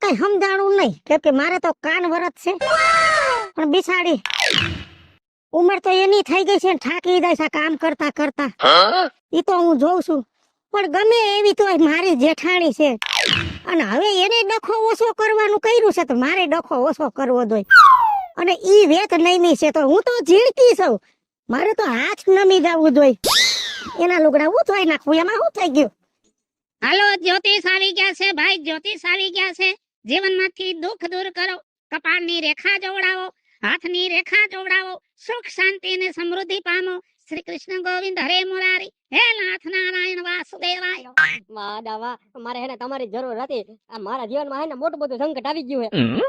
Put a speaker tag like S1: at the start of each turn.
S1: કઈ સમજાણું નહીં કેમ કે મારે તો કાન વરત છે પણ બિસાડી ઉંમર તો એની થઈ ગઈ છે ને થાકી જાય છે કામ કરતા કરતા ઈ તો હું જોઉં છું પણ ગમે એવી તો મારી જેઠાણી છે અને હવે એને ડખો ઓછો કરવાનું કર્યું છે તો મારે ડખો ઓછો કરવો જોઈએ અને ઈ વેત નઈમી છે તો હું તો ઝીણકી છું મારે તો હાથ નમી જવું જોઈએ એના લુગડા હું ધોઈ નાખું એમાં શું થઈ ગયું
S2: હાલો જ્યોતિષ આવી ગયા છે ભાઈ જ્યોતિષ આવી ગયા છે જીવનમાંથી દુઃખ દૂર કરો કપાળની રેખા જોડાવો હાથની રેખા જોડાવો સુખ શાંતિ અને સમૃદ્ધિ પામો શ્રી કૃષ્ણ ગોવિંદ હરે મુરારી હે નાથ નારાયણ વાસુદેવાય
S3: વાહ દાવા મારે હેને તમારી જરૂર હતી આ મારા જીવનમાં હેને મોટું બધું સંકટ આવી ગયું હે